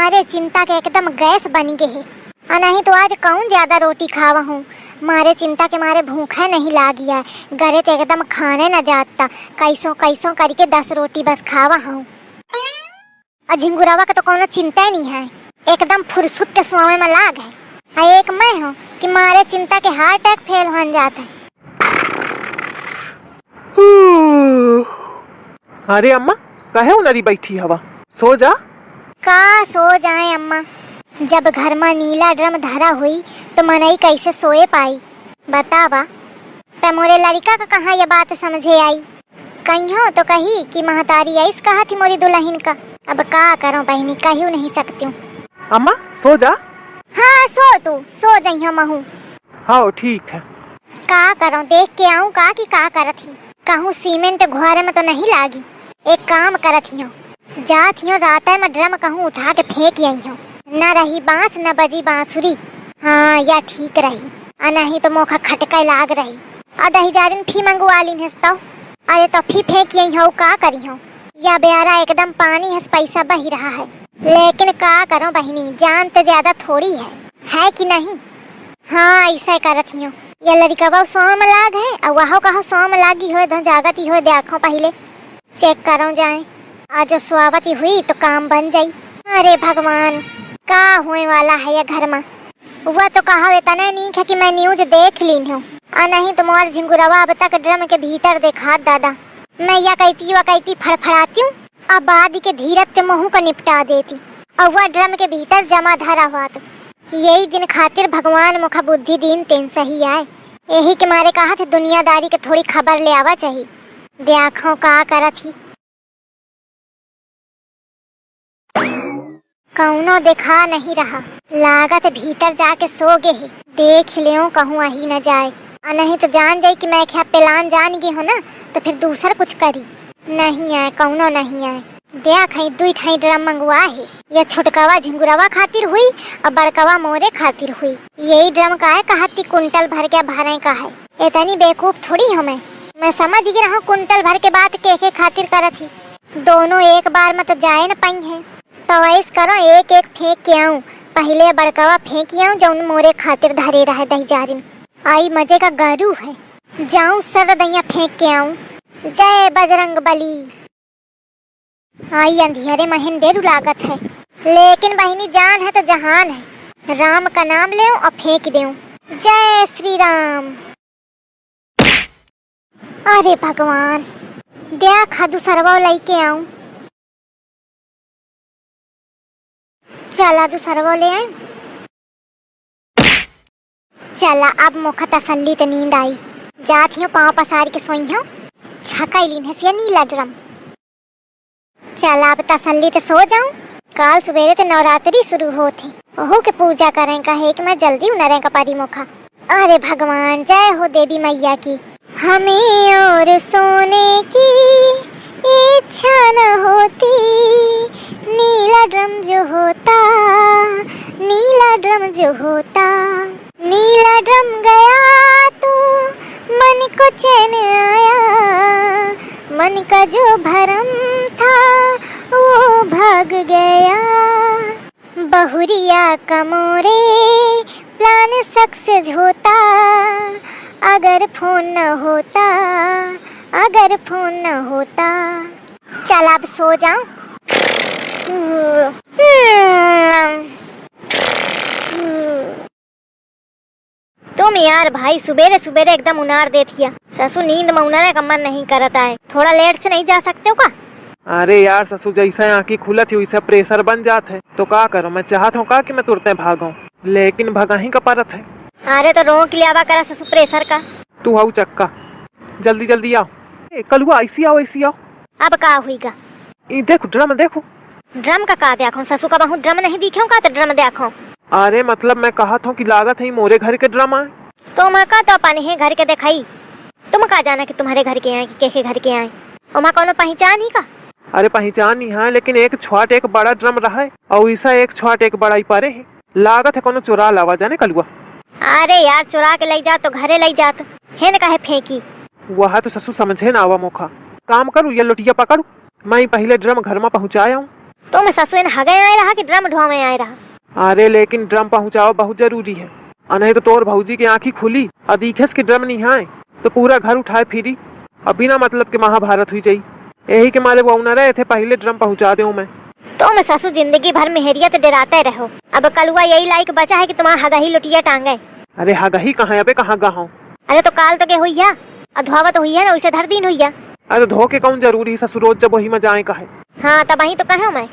मारे चिंता के एकदम गैस बन गए है। नहीं तो आज कौन ज्यादा रोटी खावा हूँ, मारे चिंता के मारे भूखा नहीं लागिया, गरे तो एकदम खाने न जाता, कैसों कैसों करके 10 रोटी बस खावा हूँ। झिंगुरावा का तो कोनो चिंता ही नहीं है, एकदम फुरसुत के सोए में लाग है। एक मैं हूँ कि मारे चिंता के हार्ट अटैक फेल हो जाता है। अरे अम्मा कहे उनरी बैठी हवा, सो जा। का सो जाए अम्मा, जब घर में नीला ड्रम धरा हुई तो मनई कैसे सोए पाई बतावा। त मोरे लड़का का कहाँ ये बात समझे आई, कहियो तो कही कि महतारी ऐस कहा थी मोरी दुल्हन का। अब का करो बहनी, कहियो नहीं सकती हूँ। अम्मा सो जा। हाँ सो तू, सो जइहो महू। हाँ ठीक है। का करो, देख के आऊँ का कि का करत ही, कहूँ सीमेंट घुआरे में तो नहीं लागी। एक काम करत हियो, जात हियो रात में ड्रम कहूँ उठा के फेंक आइयो, न रही बांस न बजी बांसुरी। हाँ या ठीक रही, नहीं तो मोखा खटका लाग रही। दही जारिन फी मंगवा लीन हंसता, अरे तो फी फेंक आइयो, का करी हो या बेचारा एकदम पानी हंस पैसा बही रहा है। लेकिन का करो बहनी, जान तो ज्यादा थोड़ी है कि नहीं। हाँ ऐसा करत हियो, ये लड़का सोम लाग है और वहाँ कहो सोम लागी हो तो जागती हो, देखो पहले चेक करो जाए, आज स्वावती हुई तो काम बन जाई। अरे भगवान का होने वाला है ये घर में। वह तो कहा इतना नहीं है कि मैं न्यूज देख ली हूँ, नहीं तो मोर झिंगुरवा अब तक ड्रम के भीतर देखा दादा। मैं या कहती फड़फड़ाती हूँ, अब बाद के धीरज से मुँह को निपटा देती, और वह ड्रम के भीतर जमा धरा हुआ। तो यही दिन खातिर भगवान मुखा बुद्धि दिन तेन सही आए, यही के मारे कहा थे दुनियादारी के थोड़ी खबर ले आवा चाहिए। देखो का करत ही, कौनो देखा नहीं रहा, लागत भीतर जाके सो गे है। देख लियो कहूँ अही न जाए, नहीं तो जान जाई कि मैं क्या पेलान जान गई हो ना, तो फिर दूसर कुछ करी। नहीं आए, कौनो नहीं आए। देख है 2 ठाई ड्रम मंगवा है, यह छोटकावा झिंगुरावा खातिर हुई और बड़कावा मोरे खातिर हुई। यही ड्रम का है कहती कुंटल भर के भरे का है, इतनी बेवकूफ थोड़ी हूँ मैं समझ गई रहा कुंटल भर के बात के खातिर करत ही। दोनों एक बार में तो जाए न पाई है, तो ऐस करो एक एक फेंक के आऊँ, पहले बड़कावा फेंक आऊँ जौन मोरे खातिर धरे रहे दही जारिन। आई मजे का गारू है, जाऊँ सर दैया फेंक के आऊँ। जय बजरंग बली। आई अंधियारे महीन देर लागत है, लेकिन बहनी जान है तो जहान है, राम का नाम ले और फेंक दे। जय श्री राम। अरे भगवान, देखा दूसरवा लेके आऊं, चला दूसरवा ले आए। चला अब मुखा तसल्ली तो नींद आई, जात हियो पाँव पसार के सोई हूँ, छकैलीन है नीला ड्रम। चला अब तसल्ली तो सो जाऊं, काल सवेरे तो नवरात्रि शुरू होती, ओहो के पूजा करें का है कि मैं जल्दी उनरें का पारी मुखा। अरे भगवान, जय हो देवी मैया की। हमें और सोने की इच्छा न होती, नीला ड्रम जो होता, नीला ड्रम जो होता, नीला ड्रम गया तो मन को चैन आया, मन का जो भरम था वो भाग गया, बहुरिया का मोरे प्लान सक्सेस होता, अगर फोन न होता, अगर फोन न होता। चल अब सो जाऊं। तुम यार भाई सुबेरे सुबेरे एकदम उनार देतिया, ससु नींद में उनारे का मन नहीं करता है, थोड़ा लेट से नहीं जा सकते हो का? अरे यार ससु जैसे आँखी खुलत ही वैसे प्रेशर बन जात है, तो का करो, मैं चाहत हूँ का कि मैं तुरंत भागूं, लेकिन भगा ही का परत है। अरे तो रोक लिया करा ससु प्रेशर का। तू आओ चक्का, जल्दी जल्दी आओ। कलुआ ऐसी आओ ऐसी आओ। अब का हुईगा? ये देखो ड्रम देखो। ड्रम का देखो ससु का बहुत ड्रम नहीं दिखे का, तो ड्रम देखो। अरे मतलब मैं कहा था कि लागत है मोरे घर के ड्रम आए, तो मैं का तो अपन है घर के दिखाई, तुम का जाना कि तुम्हारे घर के आए कि के घर के आए, उमा कौन पहचान ही का? अरे पहचान ही है, लेकिन एक छोट एक बड़ा ड्रम रहा है और ऐसा एक छोट एक बड़ा ही पारे है, लागत है कोनो चुरा लावा जाने कलुआ। अरे यार चुरा के ले जा तो घरे ले जात है न, काहे फेंकी? वह तो ससु समझे ना आवा मोखा, काम करूँ या लोटिया पकड़ू, मैं पहले ड्रम घर में पहुँचाया हूँ। तो मैं ससुर हगे आए रहा कि ड्रम ढोवे आए रहा। अरे लेकिन ड्रम पहुँचाओ बहुत जरूरी है, और नहीं तो तोर भौजी की आंखी खुली और दिखेस कि ड्रम नहीं आए तो पूरा घर उठाए फिरी, अब बिना मतलब के महाभारत हुई जाई। यही के मारे वो न रहे थे पहले ड्रम पहुँचा दूं मैं। तो मैं ससुर जिंदगी भर मेहरिया तो डराते रहो, अब कलुआ यही लायक बचा है कि तुम्हारा हगाही लुटिया टांगे। अरे हगही कहाँ है? अबे कहाँ गहा? अरे तो काल तो के हुईया अधवा तो हुई है ना, उसे धर दिन हुईया। अरे धो के कौन जरूरी ससुर रोज जब वही में जाए का है। हाँ तब वही तो कहो मैं,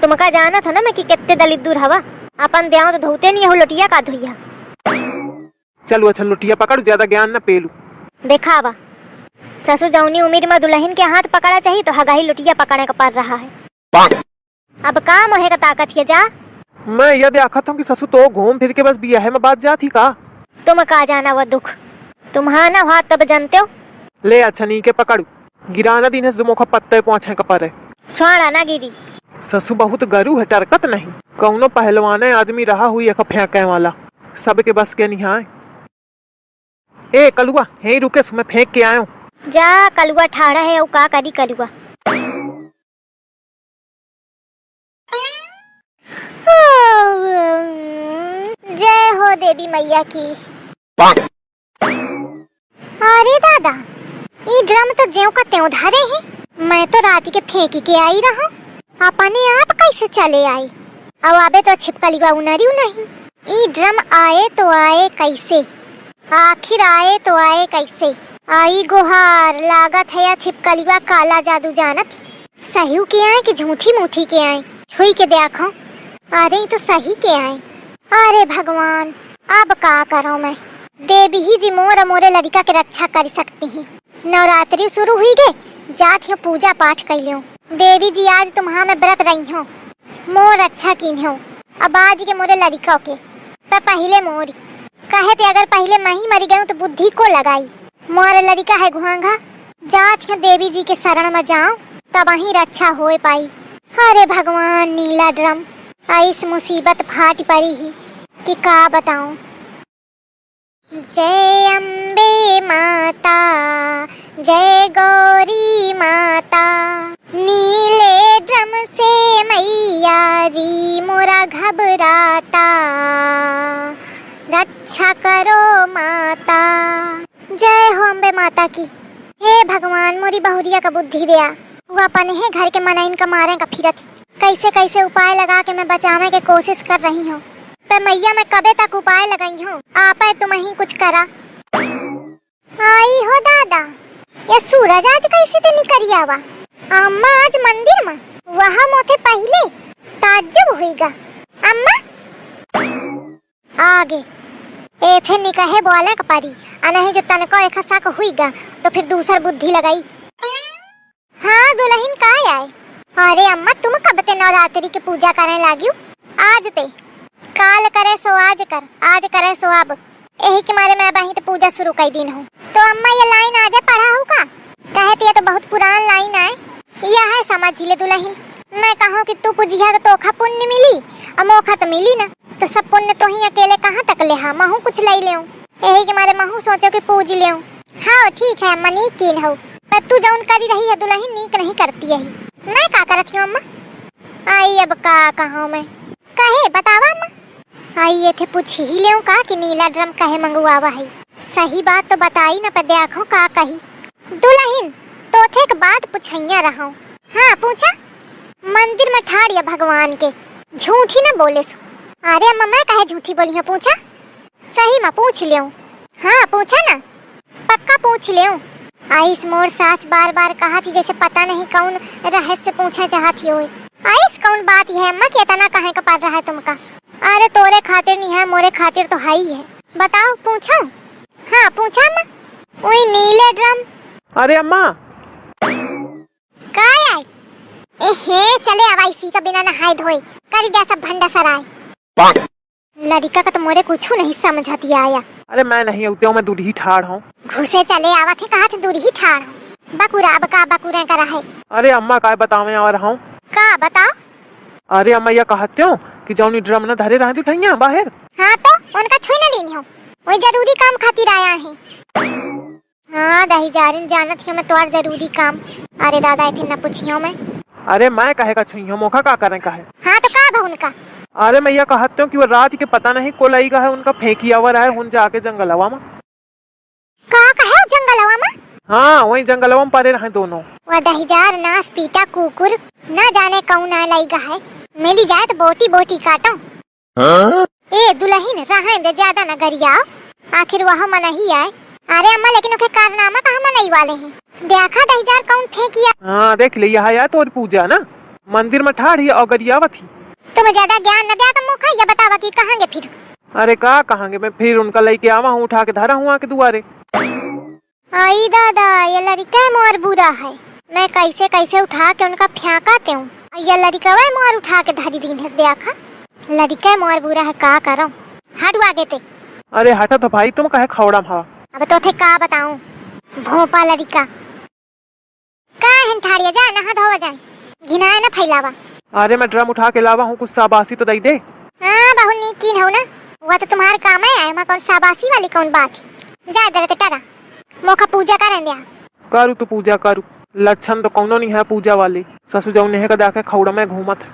तुमका जाना था ना मैं कि कितने दलित दूर हवा, अपन देव तो धोते नहीं हो लुटिया का धोइया। चलो अच्छा लुटिया पकड़, ज्यादा ज्ञान न पेलू। देखा बा ससुर जौनी उम्र में दुल्हन के हाथ पकड़ा चाहिए तो हगाही लुटिया पकड़ने का पड़ रहा है। अब काम होए का ताकत है जा। मैं यह देखा था कि ससुर तो घूम फिर के बस बिया है मैं बात जाती का। तुम का जाना वो दुख तुम्हारा ना हुआ तब जानते हो। ले अच्छा नी के पकड़ू, गिराना दिन है मुख पत्ते पहुंचे का पर है। छोड़ा ना गिरी। ससु बहुत गरू है, टरकत नहीं। कौनो पहलवाने आदमी रहा हुई एक फेंके वाला, सबके बस के नहीं आए। ए कलुआ यही रुके, मैं फेंक के आयो। जा कलुआ ठाड़ा है, का करी कलुआ। जय हो देवी मैया की। अरे दादा ये ड्रम तो ज्यों का त्यों धरे है, मैं तो रात के फेंक के आई रहा, अपने आप कैसे चले आई। अब आबे तो छिपकली उनरी नहीं, ये ड्रम आए तो आए कैसे, आखिर आए तो आए कैसे। आई गुहार लागत है या छिपकलीवा काला जादू जानत, सही के आए कि झूठी मूठी के आए। छुई के देखो, अरे तो सही के आए। अरे भगवान अब का करो मैं, देवी ही जी मोर मोरे लड़का के रक्षा कर सकती हैं। नवरात्रि शुरू हुई गए, जात हो पूजा पाठ कर लियो। देवी जी आज तुम्हारा मैं व्रत रही हो, मोर अच्छा की हो। अब आज के मोरे लड़का के तो पहले मोरी कहे थे, अगर पहले मैं ही मरी गई तो बुद्धि को लगाई। मोर लड़का है घुआंगा, जात हो देवी जी के शरण में जाओ तब वही रक्षा हो पाई। अरे भगवान नीला ड्रम इस मुसीबत फाट पड़ी ही कि का बताऊं। जय अम्बे माता, जय गौरी माता, नीले ड्रम से मैया जी मोरा घबराता, रक्षा करो माता। जय हो अम्बे माता की। हे भगवान मोरी बहुरिया का बुद्धि दिया, वो अपने है घर के मनाइन का मारे का फिरत, कैसे कैसे उपाय लगा के मैं बचाने की कोशिश कर रही हूँ। पे मैया मैं कबे तक उपाय लगाई हूँ, आप तुम ही कुछ करा। आई हो दादा ये सूरज आज कैसे ते निकली आवा। अम्मा आज मंदिर में वहाँ मोथे पहले ताज्जुब हुईगा। अम्मा आगे एथे निकहे बोले का पारी, अनही जो तनको एक हसा को हुईगा तो फिर दूसर बुद्धि लगाई। हाँ दुल्हन का आए। अरे अम्मा तुम कब ते नवरात्रि के पूजा करने लागी? आज ते काल करे सो आज कर, आज करे सो अब, यही के मारे मैं वहीं तो पूजा शुरू कर दिन हूँ। तो अम्मा ये लाइन आज पढ़ा हूँ का? कहती है तो बहुत पुरान लाइन है, यह है समझ ले दुल्हन। मैं कहूँ कि तू पूजिया तो तोखा पुण्य मिली और मोखा तो मिली ना, तो सब पुण्य तो ही अकेले कहाँ तक ले, हाँ महू कुछ ले ले, यही के मारे महू सोचो कि पूज ले। हाँ ठीक है मनी कीन हो, पर तू जौन करी रही है दुल्हन नीक नहीं करती है। मैं का करती हूँ अम्मा? आई अब का कहूँ मैं, कहे बतावा अम्मा। आई ये थे पूछ ही ले का कि नीला ड्रम कहे मंगवावा है। सही बात तो बताई ना, पर देखो का कही। दुल्हन तो थे एक बात पूछैया रहा। हाँ पूछा। मंदिर में ठाड़िया भगवान के, झूठी न बोले सो। अरे अम्मा मैं कहे झूठी बोली हूँ, पूछा सही में पूछ ले। हाँ पूछा ना, पक्का पूछ ले। आइस मोर सास बार बार कहा थी जैसे पता नहीं कौन रहस्य पूछना चाहती हो। आइस कौन बात है अम्मा कि इतना कहे का पड़ रहा है तुमका? अरे तोरे खातिर नहीं है, मोरे खातिर तो है ही है। बताओ पूछो। हाँ पूछा अम्मा। वही नीले ड्रम। अरे अम्मा का आए? एहे चले अब इसी का बिना नहाए धोए कर दिया सब भंडा सराय। लड़का का तो मोरे कुछ नहीं समझती आया। अरे मैं नहीं उते मैं दूध ही ठाड़ हूँ। घुसे चले आवा थे, कहा थे दूर ही ठाड़ हूँ। बकुरा अब का बकुरा करा है। अरे अम्मा काय बतावे आ रहा हूँ। का बताओ? अरे अम्मा यह कहते हो कि जौनी ड्रम न धरे रहे उठैया बाहर। हाँ तो उनका छुई न लीन हो, वही जरूरी काम खातिर आया है। हाँ दही जारिन जानत हूँ मैं तोर जरूरी काम। अरे दादा इतने न पूछियो मैं। अरे मैं कहे का छुई मोखा का करें का है। हाँ तो का बहुन का? अरे मैं यह कहती हूँ कि वो रात के पता नहीं को लाई का है उनका फेंकिया हुआ है हुन जाके जंगलवा में। का कहे जंगलवा में? हाँ वही जंगलवा में पड़े रहे दोनों। वो दहिजार नास पीटा कुकुर न जाने कौन आ लाई है। मिली जाए तो बोटी बोटी काटो। ए दुल्हन रहे दे ज्यादा न गरियाओ, आखिर वह मन ही आए। अरे अम्मा लेकिन उनके कारनामा कहाँ मनई वाले हैं? देखा दहिजार कौन फेंकिया? हाँ देख लिया है यार तोर पूजा ना मंदिर में ठाड़ी और गरियावा थी। तुम ज्यादा ज्ञान न दिया तो मुखा या बतावा कि कहांगे फिर? अरे का कहांगे मैं फिर उनका लेके आवा हूँ उठा के धरा हूँ आके दुआरे। आई दादा ये लड़का मोर बुरा है, मैं कैसे कैसे उठा के उनका फेंकाते हूँ। ये लड़का वह मोर उठा के धरी दिन है। देखा लड़का मोर बुरा है, का करो? हट आगे ते। अरे हटा तो भाई तुम कहे खौड़ा हवा। अब तो थे का बताऊं भोपा लड़का का है ठाड़िया जा नहा धोवा जाए घिनाए न फैलावा। अरे मैं ड्रम उठा के लावा हूँ कुछ शाबाशी तो दई दे। हाँ बहुत नीकीन हो ना, वह तो तुम्हारे काम है। मैं कौन शाबाशी वाली कौन बात जा दे टरा मोखा पूजा करें दिया। करू तो पूजा करू, लक्षण तो कौनो नहीं है पूजा वाले। ससु जौन है का दाके खौड़ा में घूमत है।